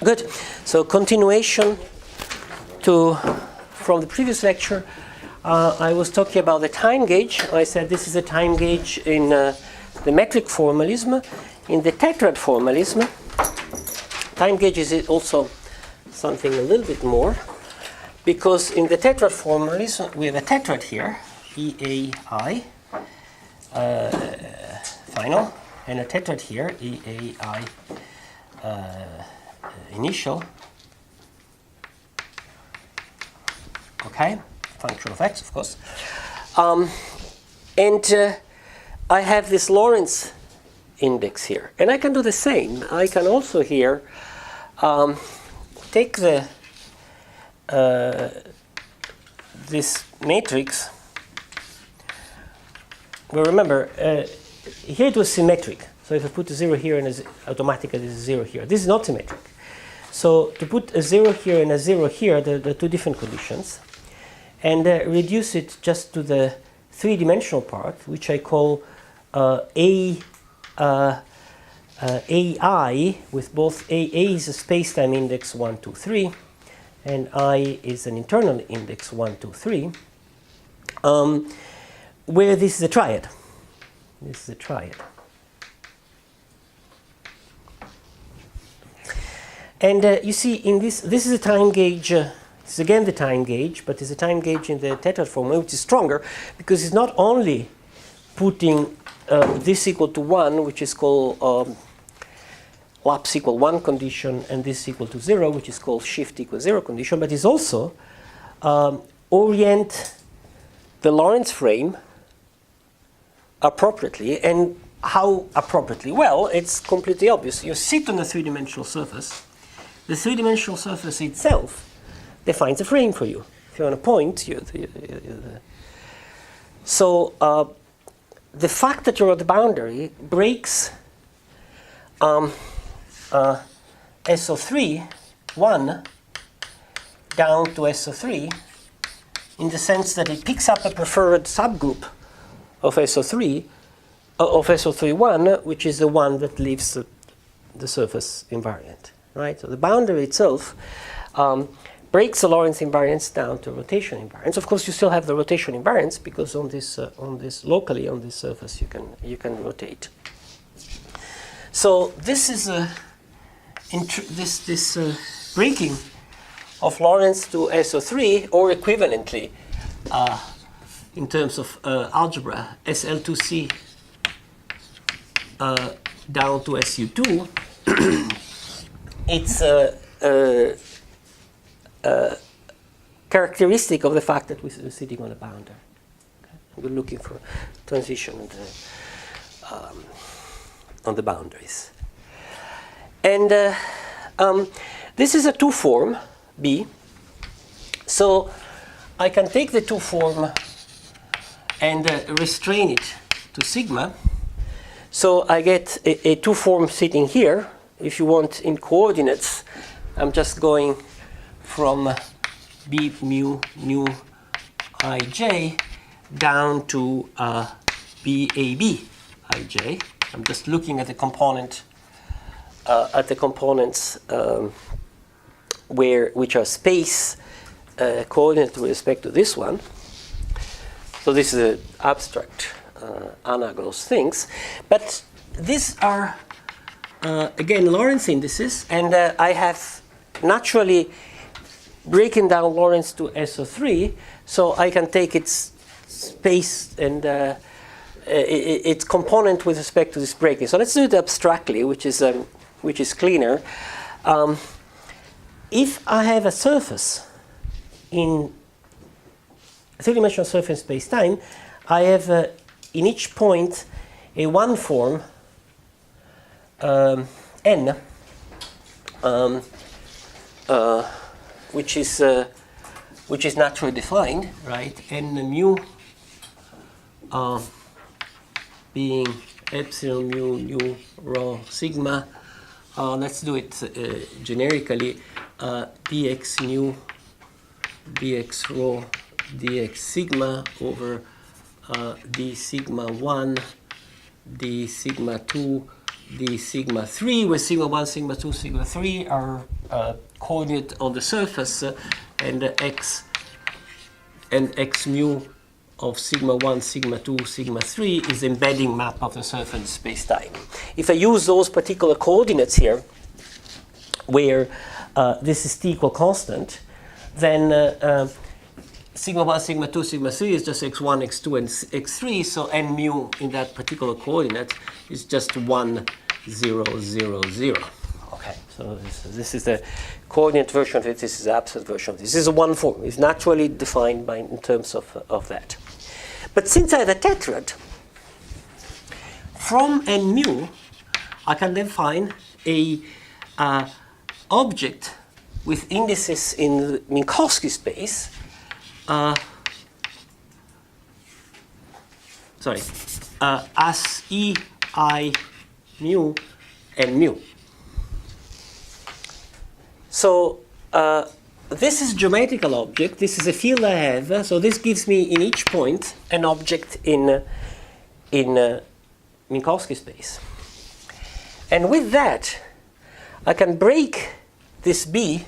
Good. So continuation from the previous lecture. I was talking about the time gauge. I said this is a time gauge in the metric formalism. In the tetrad formalism, time gauge is also something a little bit more, because in the tetrad formalism we have a tetrad here, EAI, final, and a tetrad here, EAI initial. Okay, function of x, of course. And I have this Lorentz index here. And I can do the same. I can also here take the this matrix. Well, remember, here it was symmetric. So if I put a 0 here and automatically there's a 0 here. This is not symmetric. So to put a 0 here and a 0 here, there are two different conditions. And reduce it just to the three-dimensional part, which I call AI, with both A is a space-time index 1, 2, 3, and I is an internal index 1, 2, 3, where this is a triad. This is a triad. And you see, in this is a time gauge. This is again the time gauge, but it's a time gauge in the tetrad form, which is stronger because it's not only putting this equal to 1, which is called laps equal 1 condition, and this equal to 0, which is called shift equals 0 condition, but it's also orient the Lorentz frame appropriately. And how appropriately? Well, it's completely obvious. You sit on a three-dimensional surface. The three-dimensional surface itself defines a frame for you. If you want a point, so the fact that you're at the boundary breaks SO3 1 down to SO3 in the sense that it picks up a preferred subgroup of SO3 of SO31, which is the one that leaves the surface invariant. Right? So the boundary itself breaks the Lorentz invariance down to rotation invariance. Of course, you still have the rotation invariance because on this locally on this surface you can rotate. So this is this breaking of Lorentz to SO3, or equivalently in terms of algebra, SL2C down to SU2. It's characteristic of the fact that we're sitting on a boundary. Okay? We're looking for transition on the boundaries. And this is a two-form, B. So I can take the two-form and restrain it to sigma. So I get a two-form sitting here. If you want in coordinates, I'm just going from B mu nu ij down to BAB ij. I'm just looking at the component components which are space coordinate with respect to this one. So this is an abstract analogous things, but these are again Lorentz indices, and I have naturally breaking down Lorentz to SO3, so I can take its space and its component with respect to this breaking. So let's do it abstractly, which is cleaner. If I have a surface in a three-dimensional surface space-time, I have in each point a one form n. Which is naturally defined, right? N mu being epsilon mu nu rho sigma. Let's do it generically. Dx nu dx rho dx sigma over d sigma 1 d sigma 2 the sigma 3, where sigma 1, sigma 2, sigma 3 are coordinate on the surface, and x mu of sigma 1, sigma 2, sigma 3 is embedding map of the surface space-time. If I use those particular coordinates here, where this is t equal constant, then sigma 1, sigma 2, sigma 3 is just x1, x2, and x3, so n mu in that particular coordinate is just 1, 0, 0, 0. Okay, so this is the coordinate version of it, this is the absolute version of this. This is a one form, it's naturally defined in terms of that. But since I have a tetrad, from n mu, I can then find a object with indices in the Minkowski space, as E, I, mu, and mu. So this is geometrical object. This is a field I have. So this gives me in each point an object in Minkowski space. And with that, I can break this B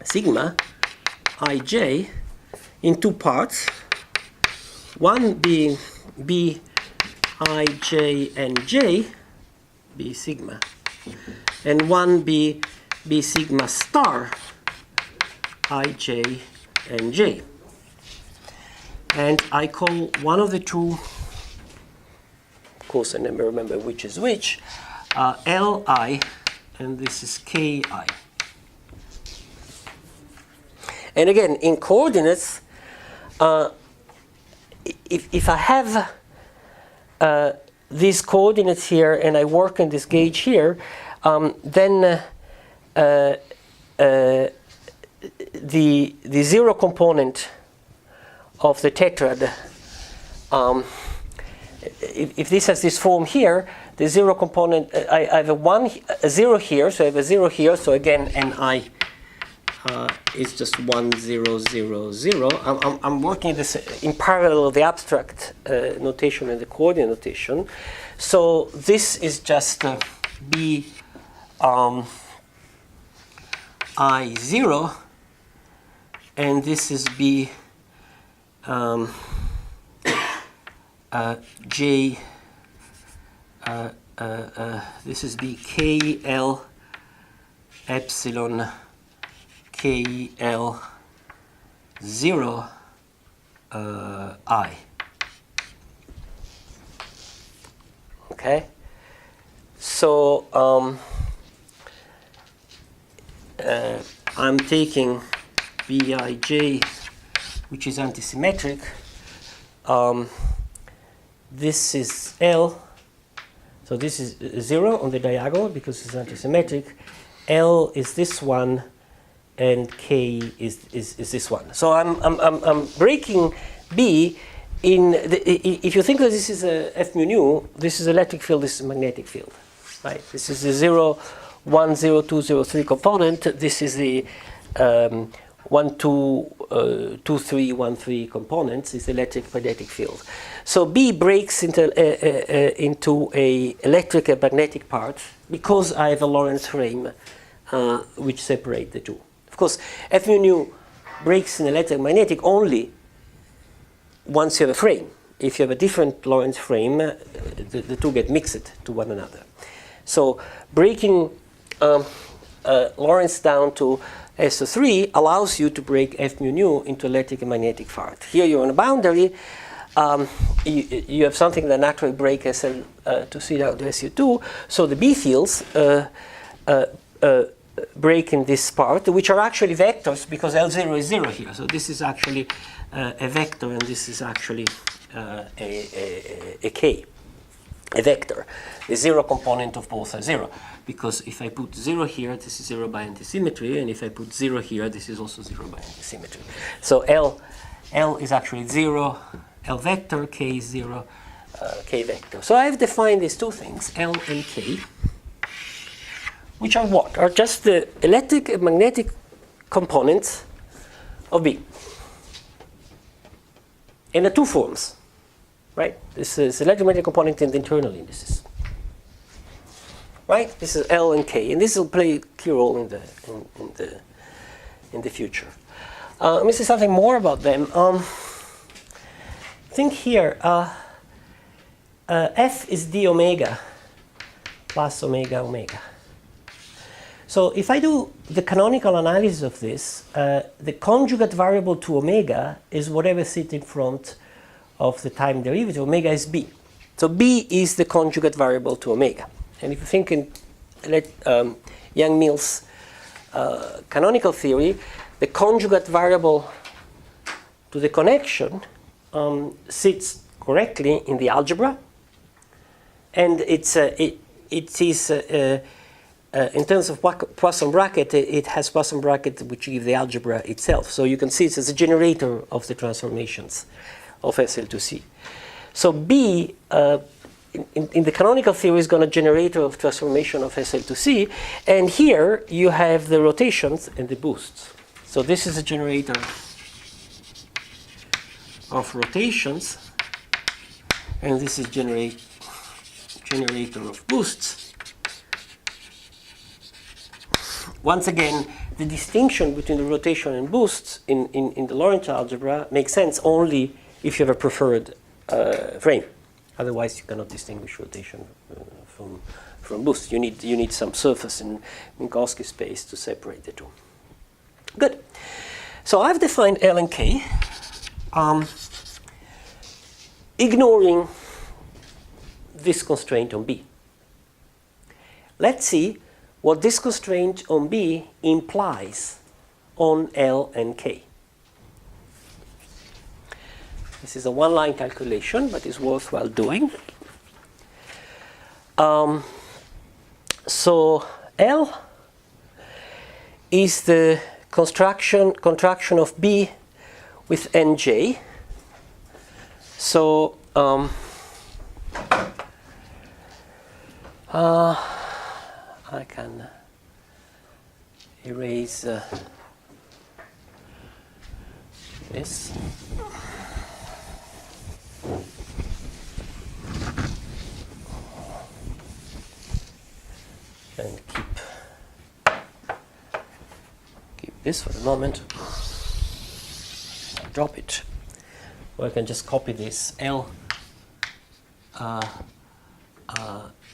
sigma ij in two parts. One being B ij and j, B sigma, and one B sigma star ij and j. And I call one of the two, of course I never remember which is which, Li, and this is Ki. And again, in coordinates, if I have these coordinates here and I work on this gauge here, then the zero component of the tetrad, if this has this form here, the zero component, I have a 0 here, so I have a 0 here, so again Ni is just 1, 0, 0, 0. I'm working this in parallel of the abstract notation and the coordinate notation. So this is just B I0, and this is B J, this is B KL epsilon KL 0 I. Okay, so I'm taking Bij, which is antisymmetric. This is L, so this is 0 on the diagonal because it's antisymmetric. L is this one, and K is this one. So I'm breaking B in if you think that this is a F mu nu, this is electric field, this is magnetic field, right? This is the 0, 1, 0, 2, 0, 3 component. This is the 1, 2, 2, 3, 1, 3 components. Is electric magnetic field. So B breaks into a electric and magnetic part because I have a Lorentz frame which separate the two. Of course, F mu nu breaks in electric magnetic only once you have a frame. If you have a different Lorentz frame, the two get mixed to one another. So breaking Lorentz down to SO3 allows you to break F mu nu into electric and magnetic part. Here you're on a boundary. You have something that naturally breaks SL to C down to SU2. So the B fields break in this part, which are actually vectors because L0 is 0 here. So this is actually a vector, and this is actually a K, a vector. The 0 component of both are 0. Because if I put 0 here, this is 0 by antisymmetry, and if I put 0 here, this is also 0 by antisymmetry. So L is actually 0, L vector, K is 0, K vector. So I've defined these two things, L and K, which are what? Are just the electric and magnetic components of B. And the two forms, right? This is electromagnetic component in the internal indices, right? This is L and K, and this will play a key role in the future. Let me say something more about them. Think here, F is d omega plus omega omega. So if I do the canonical analysis of this, the conjugate variable to omega is whatever sits in front of the time derivative. Omega is b. So b is the conjugate variable to omega. And if you think in Yang-Mills canonical theory, the conjugate variable to the connection sits correctly in the algebra, and it is in terms of Poisson bracket, it has Poisson bracket which give the algebra itself. So you can see it as a generator of the transformations of SL to C. So B in the canonical theory is going to generator of transformation of SL to C, and here you have the rotations and the boosts. So this is a generator of rotations, and this is generator of boosts. Once again, the distinction between the rotation and boosts in the Lorentz algebra makes sense only if you have a preferred frame. Otherwise, you cannot distinguish rotation from boosts. You need some surface in Minkowski space to separate the two. Good. So I've defined L and K, ignoring this constraint on B. Let's see what this constraint on B implies on L and K. This is a one-line calculation, but it's worthwhile doing. So L is the contraction of B with Nj. So I can erase this. And keep this for the moment. I'll drop it. Or I can just copy this. L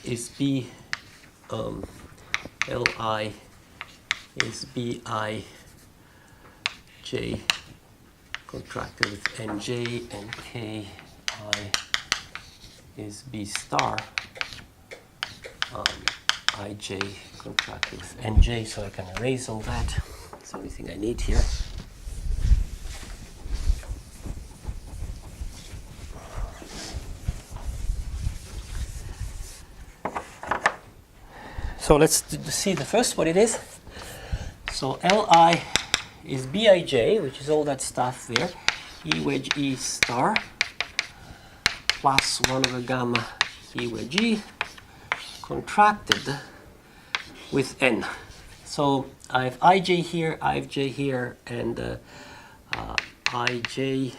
is B. Li is Bij contracted with Nj, and Ki is B star Ij contracted with Nj. So I can erase all that. That's the only thing I need here. So let's see the first what it is. So Li is Bij, which is all that stuff there, E wedge E star plus 1 over gamma E wedge E contracted with N. So I have Ij here, Ij here, and Ij,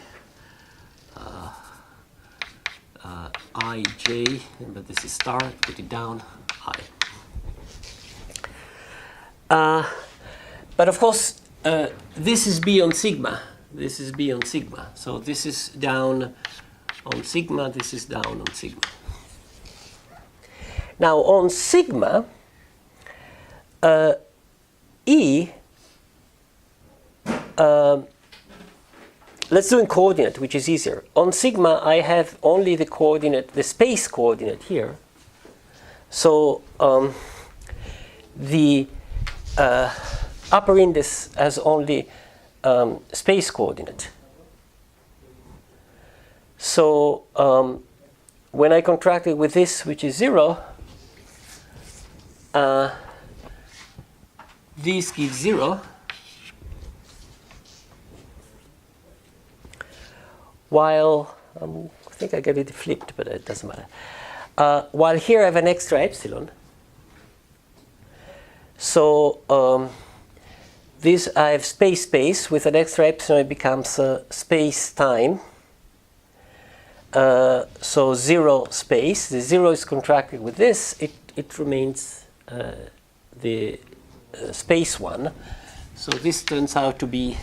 Ij, but this is star, put it down, I. But of course, this is B on sigma. This is B on sigma. So this is down on sigma. This is down on sigma. Now on sigma, E. Let's do in coordinate, which is easier. On sigma, I have only the coordinate, the space coordinate here. So the upper index has only space coordinate. So when I contract it with this, which is 0, this gives 0, while I think I get it flipped, but it doesn't matter. While here I have an extra epsilon. So this I have space with an extra epsilon, it becomes space time. so 0 space. The 0 is contracted with this. It remains the space 1. So this turns out to be,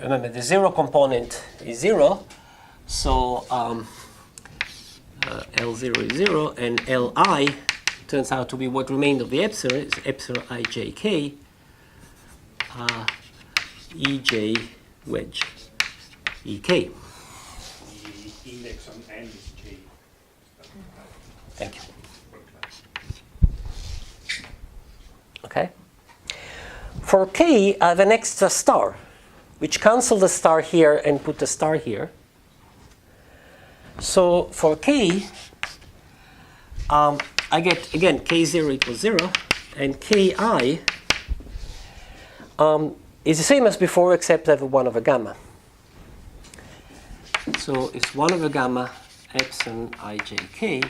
remember, the 0 component is 0. So L0 is 0, and Li turns out to be what remained of the epsilon is epsilon ijk ej wedge ek. The index on n is j. Thank you. Okay. For k, I have an extra star, which cancel the star here and put the star here. So for k, I get, again, k0 equals 0, and ki is the same as before, except I have 1 over gamma. So it's 1 over gamma epsilon ijk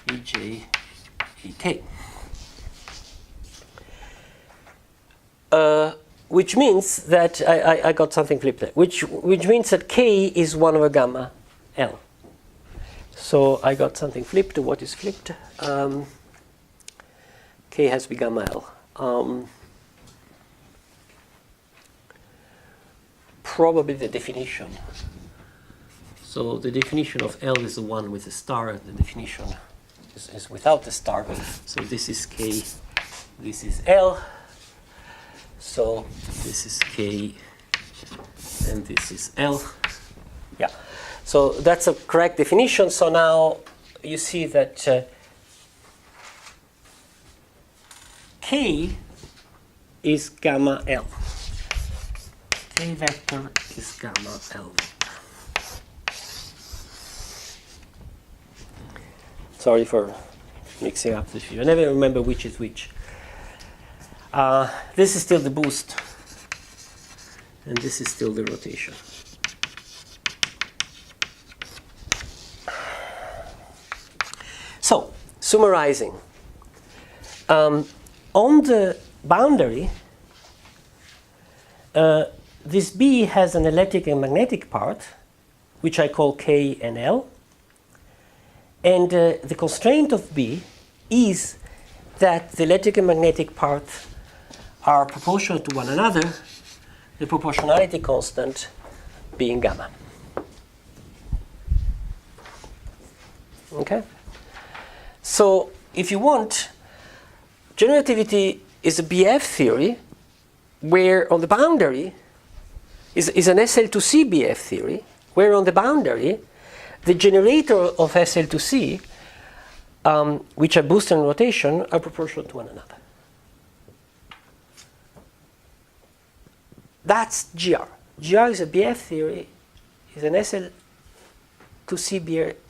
ej ek. Which means that I got something flipped there, which means that k is 1 over gamma L. So I got something flipped. What is flipped? K has to be gamma L. Probably the definition. So the definition of L is the one with the star. The definition is without the star. So this is K, this is L. So this is K, and this is L. Yeah. So that's a correct definition. So now you see that K is gamma L. K vector is gamma L. Sorry for mixing up the few. I never remember which is which. This is still the boost, and this is still the rotation. So, summarizing. On the boundary, this B has an electric and magnetic part, which I call K and L. And the constraint of B is that the electric and magnetic part are proportional to one another, the proportionality constant being gamma. Okay? So if you want, generativity is a BF theory where on the boundary is an SL2C BF theory, where on the boundary the generator of SL2C, which are boost and rotation, are proportional to one another. That's GR. GR is a BF theory, is an SL2C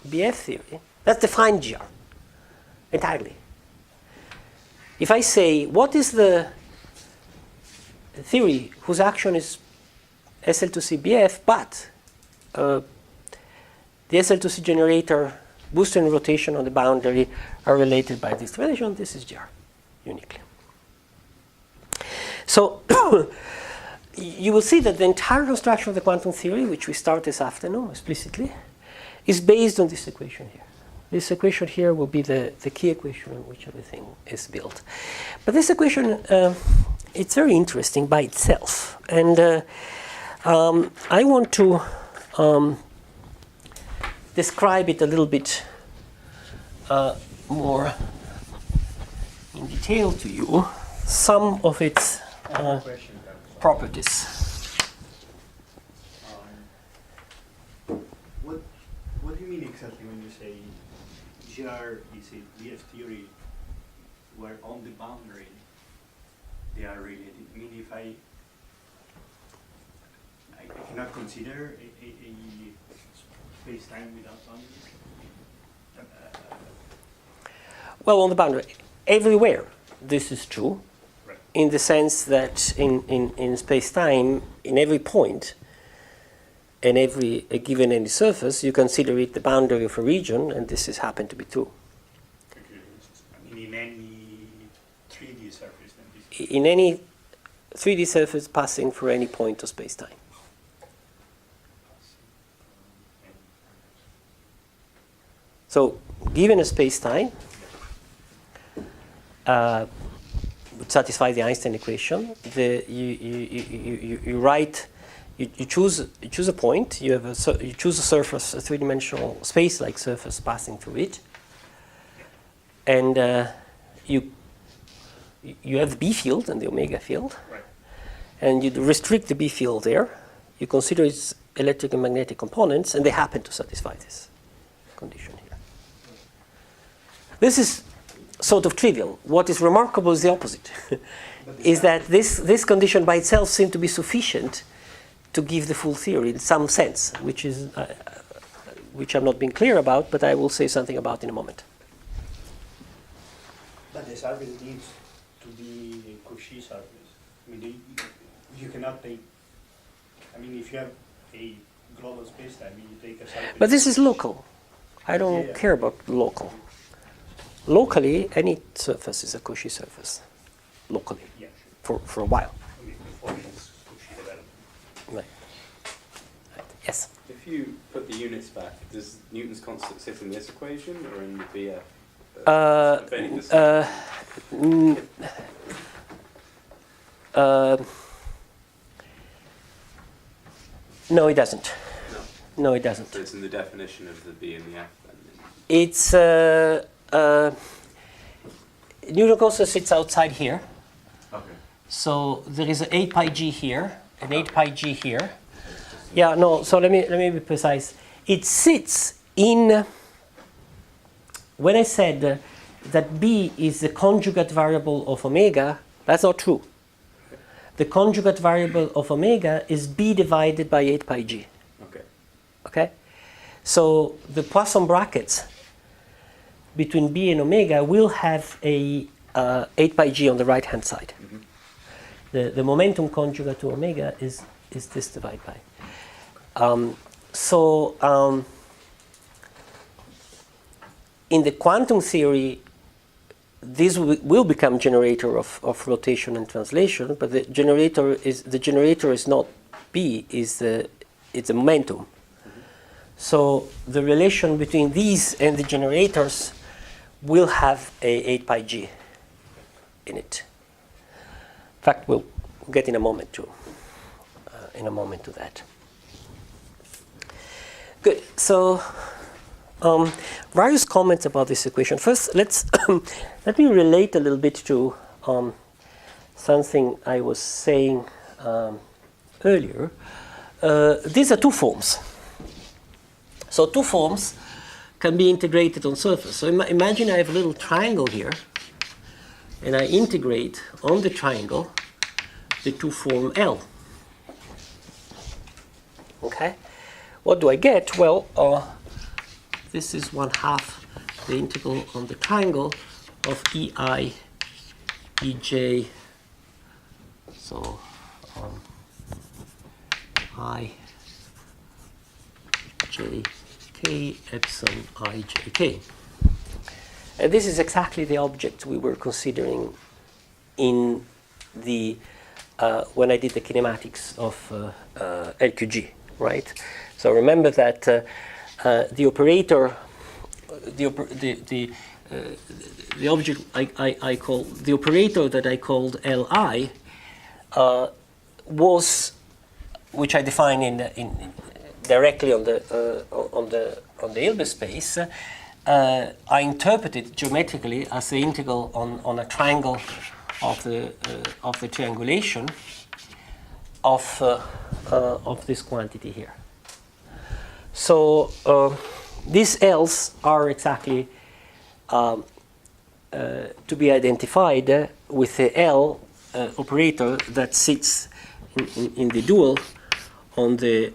BF theory. That's defined GR entirely. If I say, what is the theory whose action is SL2C BF, but the SL2C generator, boost and rotation on the boundary are related by this relation, this is GR, uniquely. So you will see that the entire construction of the quantum theory, which we start this afternoon explicitly, is based on this equation here. This equation here will be the key equation on which everything is built. But this equation, it's very interesting by itself. And I want to describe it a little bit more in detail to you, some of its properties. What do you mean exactly when you say GR is a BF theory where on the boundary they are related? I mean, if I cannot consider a space-time without boundary? Well, on the boundary, everywhere this is true, Right. in the sense that in space-time, in every point, and a given any surface, you consider it the boundary of a region, and this is happened to be true. I mean, in any 3D surface, then this In any 3D surface passing for any point of space-time. So given a space-time, would satisfy the Einstein equation. You choose a point. You choose a surface, a three-dimensional space-like surface passing through it, and you have the B field and the omega field, Right. and you restrict the B field there. You consider its electric and magnetic components, and they happen to satisfy this condition here. This is sort of trivial. What is remarkable is the opposite, is that this condition by itself seems to be sufficient to give the full theory in some sense, which I'm not being clear about, but I will say something about in a moment. But the surface needs to be a Cauchy surface. I mean, you cannot take. I mean, if you have a global spacetime, you take a surface. But this is local. I don't care about local. Locally, any surface is a Cauchy surface. Locally, Yeah, sure. for a while. I mean, before it's Cauchy development. Right. Yes. If you put the units back, does Newton's constant sit in this equation or in the BF? No, it doesn't. No. No, it doesn't. So it's in the definition of the B and the F then? It's Newton constant sits outside here. Okay. So there is an 8 pi g here, an 8 pi g here. Yeah, no, so let me be precise. It sits in, when I said that B is the conjugate variable of omega, that's not true. The conjugate variable of omega is B divided by 8 pi g. Okay. Okay? So the Poisson brackets between B and omega will have a 8 pi g on the right-hand side. Mm-hmm. The momentum conjugate to omega is this divided by. In the quantum theory, this will become generator of rotation and translation, but the generator is not B, it's a momentum. Mm-hmm. So the relation between these and the generators will have a 8 pi g in it. In fact, we'll get in a moment to that. Good. So various comments about this equation. First, let me relate a little bit to something I was saying earlier. These are two forms. So two forms can be integrated on surface. So imagine I have a little triangle here, and I integrate on the triangle the two form L. Okay? What do I get? Well, this is 1/2 the integral on the triangle of EI, EJ, so I, J, K, epsilon I, J, K. And this is exactly the object we were considering in the when I did the kinematics of LQG, right? So remember that the operator, the object I call the operator that I called Li was, which I define in directly on the Hilbert space. I interpreted geometrically as the integral on a triangle of the triangulation of this quantity here. So these L's are exactly to be identified with the L operator that sits in the dual on the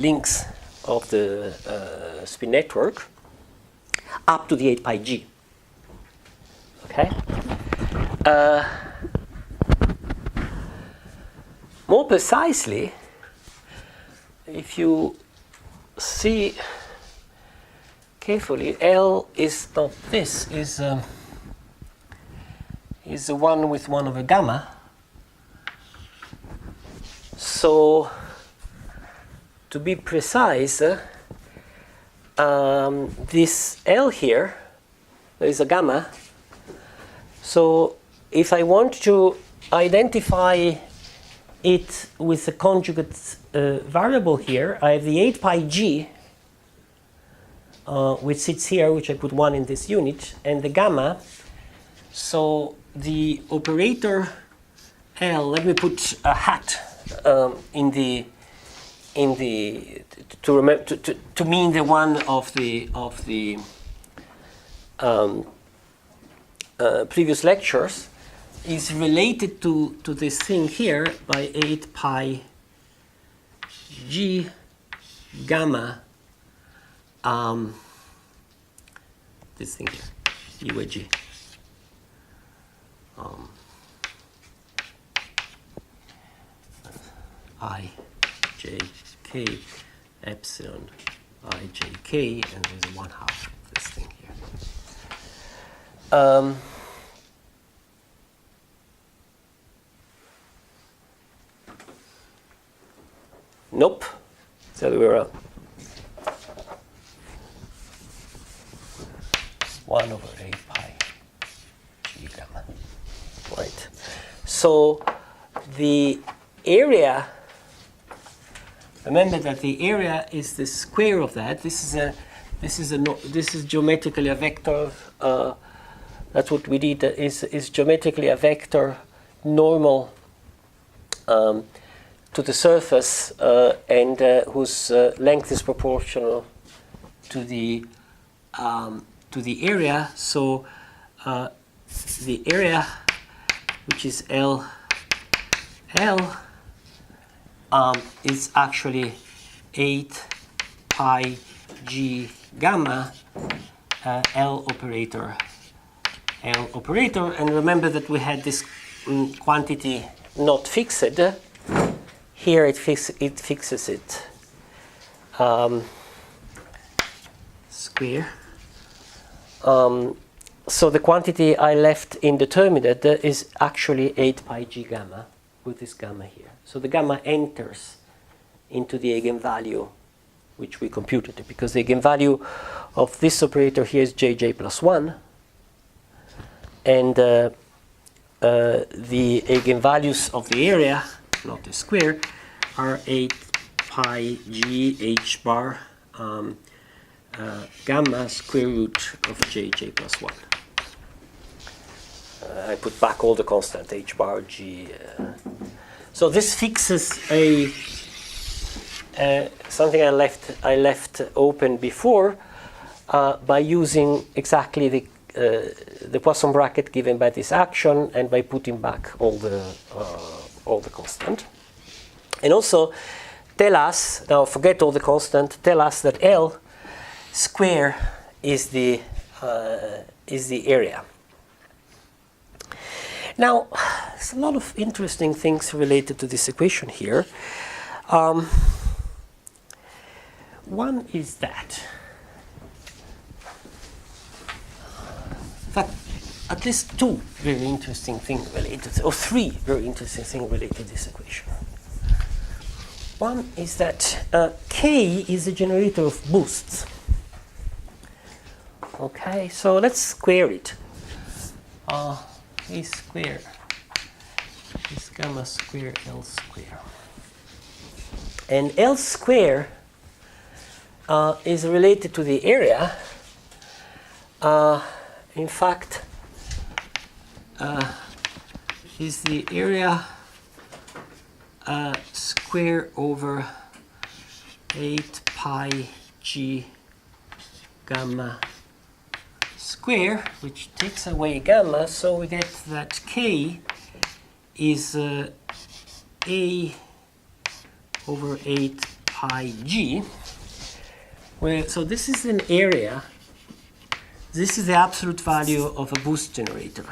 links of the spin network up to the 8 pi g. Okay. More precisely, if you see carefully, L is not this, is the one with 1 over gamma. So, to be precise, this L here, there is a gamma. So if I want to identify it with a conjugate variable here, I have the 8 pi g, which sits here, which I put 1 in this unit, and the gamma. So the operator L, let me put a hat to mean the one of the previous lectures, is related to this thing here by 8 pi g gamma, this thing here, e by g. I j k epsilon I j k, and there's 1/2 of this thing here. Nope, it's the other way around. 1 over 8 pi g gamma. Right. So the area, remember that the area is the square of that. This is geometrically a vector. That's what we did. Is geometrically a vector normal to the surface and whose length is proportional to the area. So the area, which is L, is actually 8 pi g gamma L operator. And remember that we had this quantity not fixed. Here it fixes it square. So the quantity I left indeterminate is actually 8 pi g gamma with this gamma here. So the gamma enters into the eigenvalue which we computed, because the eigenvalue of this operator here is jj plus 1, and the eigenvalues of the area, not the square, are 8 pi g h bar gamma square root of jj plus 1. I put back all the constant h bar g. So this fixes something I left open before by using exactly the Poisson bracket given by this action, and by putting back all the constant. And also tell us, now forget all the constant, tell us that L square is the area. Now, there's a lot of interesting things related to this equation here. One is that, in fact, at least two very interesting things related, or three very interesting things related to this equation. One is that K is a generator of boosts. Okay, so let's square it. A square is gamma square L square. And L square is related to the area. In fact, is the area square over 8 pi g gamma square, which takes away gamma, so we get that K is A over 8 pi g. So this is an area. This is the absolute value of a boost generator.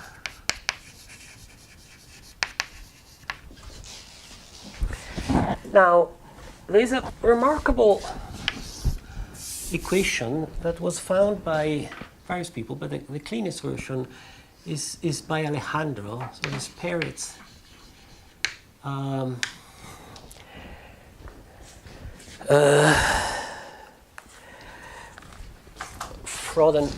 Now, there's a remarkable equation that was found by various people, but the cleanest version is by Alejandro. So his parents Frodden.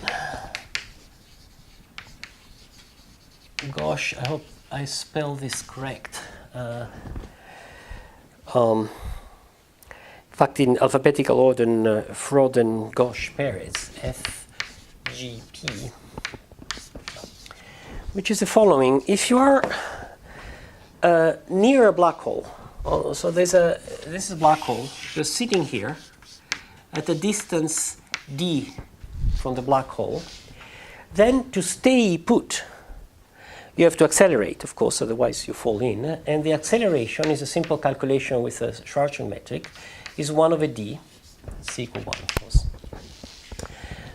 Gosh, I hope I spell this correct. In fact, in alphabetical order, Frodden Gosh Perez, FGP, which is the following. If you are near a black hole, so this is a black hole, you're sitting here at a distance d from the black hole, then to stay put, you have to accelerate, of course, otherwise you fall in. And the acceleration is a simple calculation with a Schwarzschild metric, is 1 over d, c equal 1, of course.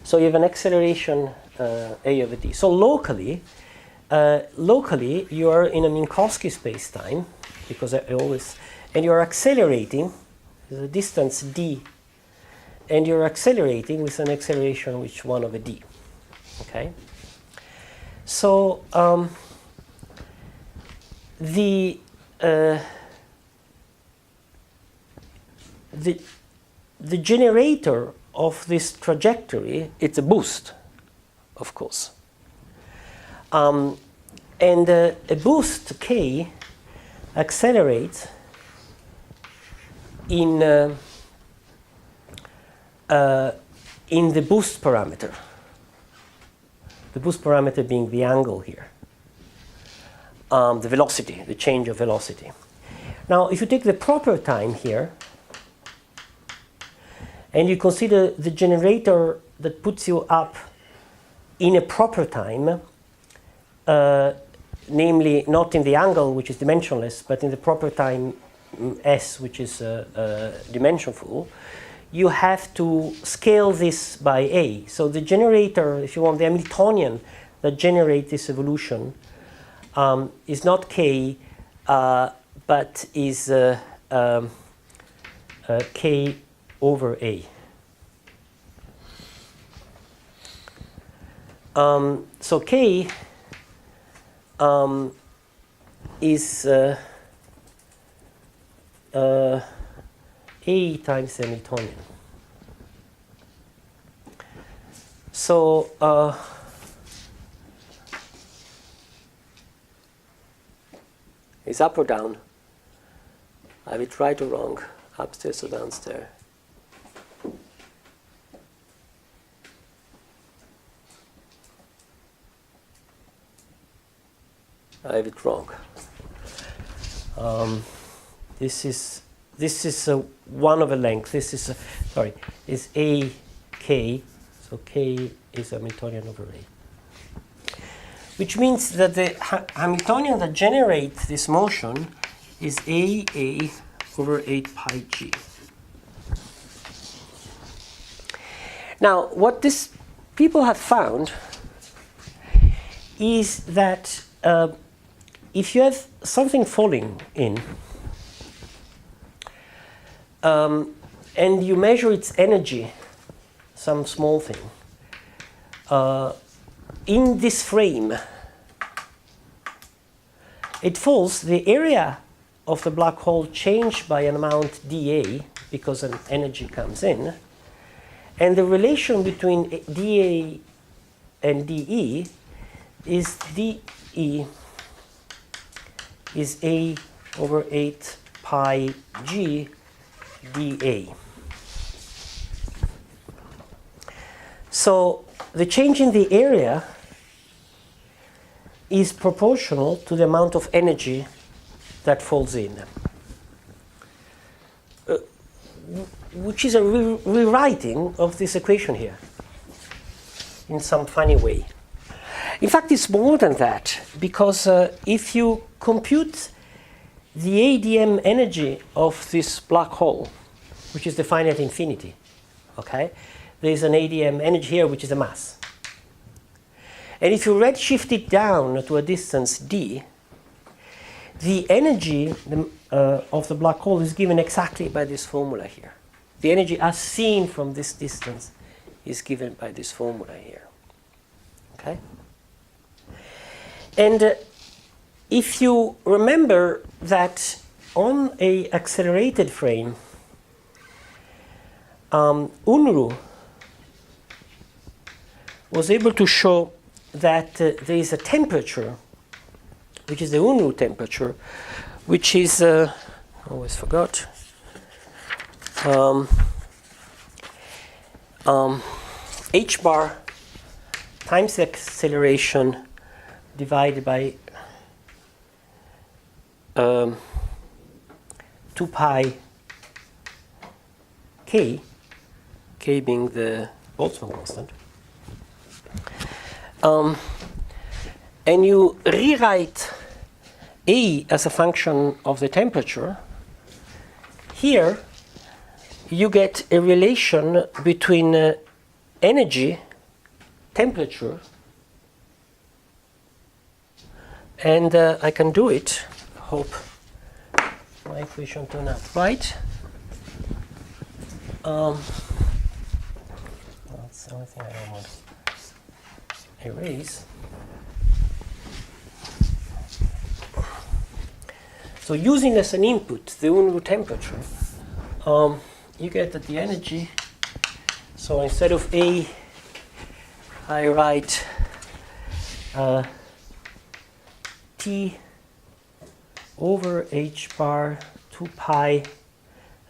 So you have an acceleration a over d. So locally you are in a Minkowski space-time, because and you are accelerating the distance d, and you're accelerating with an acceleration which 1 over d. Okay. So the generator of this trajectory, it's a boost, of course. And a boost k accelerates in the boost parameter. The boost parameter being the angle here. The velocity, the change of velocity. Now, if you take the proper time here, and you consider the generator that puts you up in a proper time, namely not in the angle, which is dimensionless, but in the proper time s, which is dimensionful, you have to scale this by a. So the generator, if you want, the Hamiltonian that generates this evolution is not k, but is k over a. So k is a times the Hamiltonian. So is up or down? I have it right or wrong? Upstairs or downstairs? I have it wrong. This is 1 over length. This is is a k. So k is Hamiltonian over a. Which means that the Hamiltonian that generates this motion is a over 8 pi g. Now, what these people have found is that if you have something falling in, and you measure its energy, some small thing, in this frame, it falls, the area of the black hole changed by an amount dA, because an energy comes in, and the relation between dA and dE is dE is a over 8 pi g dA. So the change in the area is proportional to the amount of energy that falls in, which is a rewriting of this equation here in some funny way. In fact, it's more than that, because if you compute the ADM energy of this black hole, which is defined at infinity, okay, there's an ADM energy here, which is a mass. And if you redshift it down to a distance d, the energy of the black hole is given exactly by this formula here. The energy as seen from this distance is given by this formula here. Okay? And if you remember that on a accelerated frame, Unruh was able to show that there is a temperature, which is the Unruh temperature, which is, always forgot, h bar times the acceleration divided by 2 pi k, k being the Boltzmann constant. And you rewrite A as a function of the temperature. Here, you get a relation between energy, temperature, and I can do it. Hope my equation turned out right. That's the only thing I don't want to erase. So using as an input the Unruh temperature, you get that the energy, so instead of A, I write T over h bar 2 pi,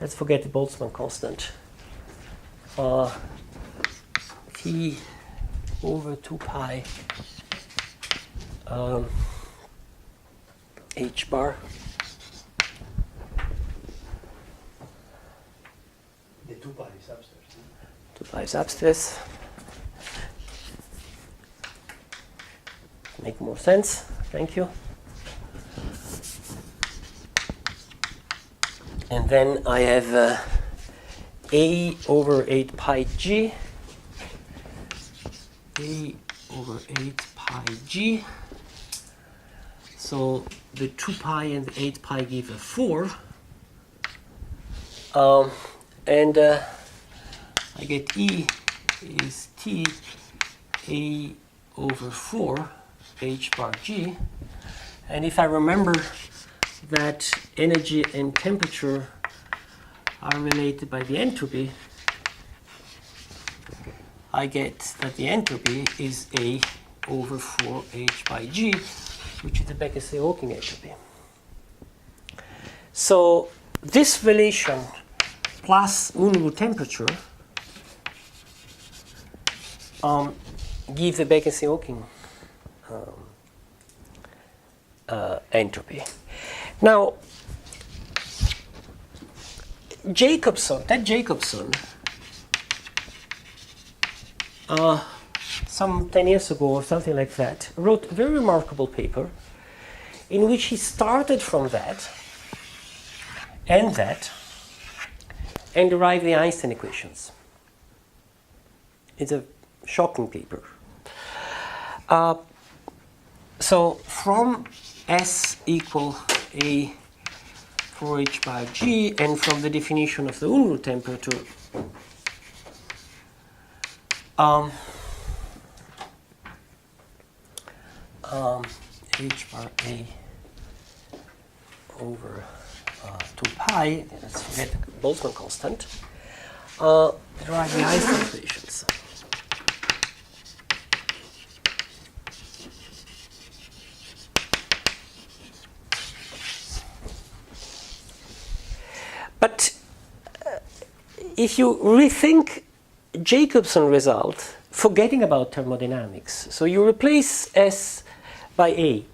let's forget the Boltzmann constant, T over 2 pi h bar. The 2 pi is upstairs. 2 pi is upstairs. Make more sense. Thank you. And then I have A over 8 pi g. A over 8 pi g. So the 2 pi and the 8 pi give a 4. And I get E is T A over 4 h bar g. And if I remember that energy and temperature are related by the entropy, I get that the entropy is A over 4 h by g, which is the Becker-Hawking entropy. So this relation plus Unruh temperature gives the Becker-Hawking entropy. Now, Ted Jacobson, some 10 years ago or something like that, wrote a very remarkable paper in which he started from that and derived the Einstein equations. It's a shocking paper. So from S equal A for h bar g, and from the definition of the Unruh temperature, h bar A over 2 pi, let's forget the Boltzmann constant, derive the Einstein equations. But if you rethink Jacobson result, forgetting about thermodynamics, so you replace S by A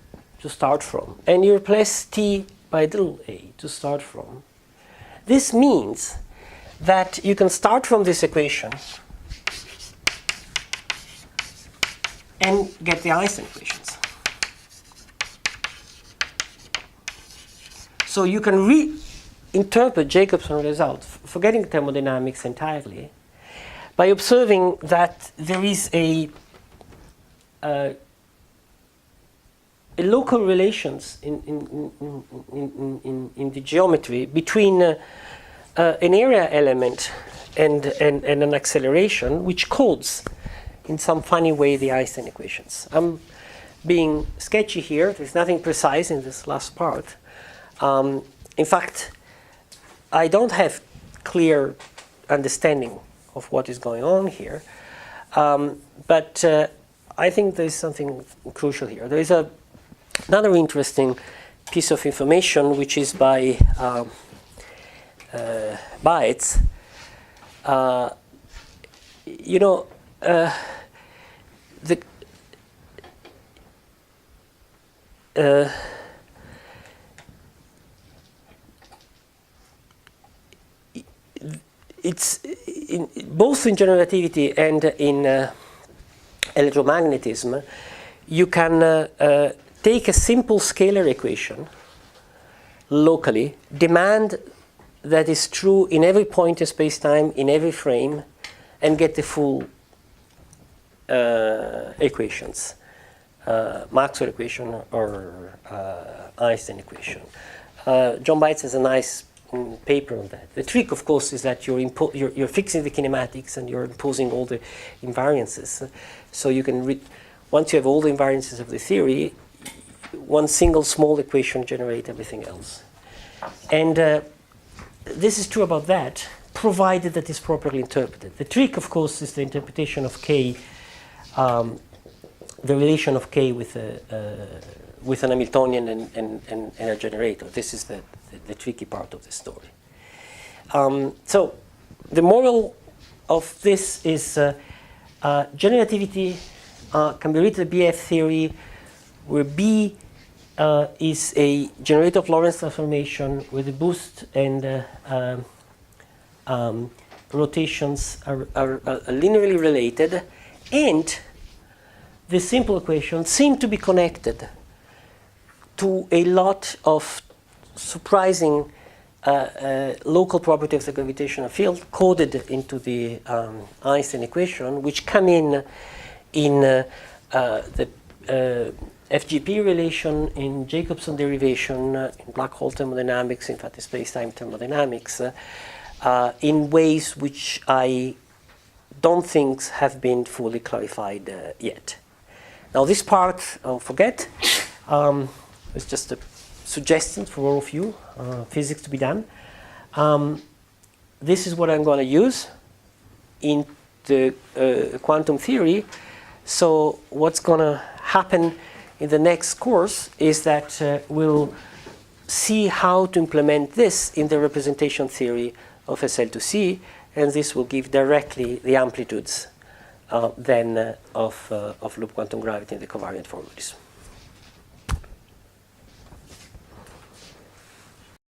to start from, and you replace T by little a to start from. This means that you can start from this equation and get the Einstein equations. So you can reinterpret Jacobson result, forgetting thermodynamics entirely, by observing that there is a local relations in the geometry between an area element and an acceleration, which codes in some funny way the Einstein equations. I'm being sketchy here. There's nothing precise in this last part. In fact, I don't have clear understanding of what is going on here. But I think there's something crucial here. There is another interesting piece of information, which is by Baetz. You know, it's both in generativity and in electromagnetism, you can take a simple scalar equation locally, demand that is true in every point in space-time, in every frame, and get the full equations, Maxwell equation or Einstein equation. John Baetz has a nice paper on that. The trick, of course, is that you're fixing the kinematics and you're imposing all the invariances. So you can once you have all the invariances of the theory, one single small equation generates everything else. And this is true about that, provided that it's properly interpreted. The trick, of course, is the interpretation of K, the relation of K with an Hamiltonian and a generator. This is the tricky part of the story. So the moral of this is generativity can be written as BF theory, where B is a generator of Lorentz transformation where the boost and rotations are linearly related, and the simple equations seem to be connected to a lot of surprising local property of the gravitational field coded into the Einstein equation, which come in the FGP relation, in Jacobson derivation, in black hole thermodynamics, in fact, space-time thermodynamics, in ways which I don't think have been fully clarified yet. Now, this part, forget. It's just a suggestion for all of you, physics to be done. This is what I'm going to use in the quantum theory. So what's going to happen in the next course is that we'll see how to implement this in the representation theory of SL2C, and this will give directly the amplitudes then of loop quantum gravity in the covariant formulas.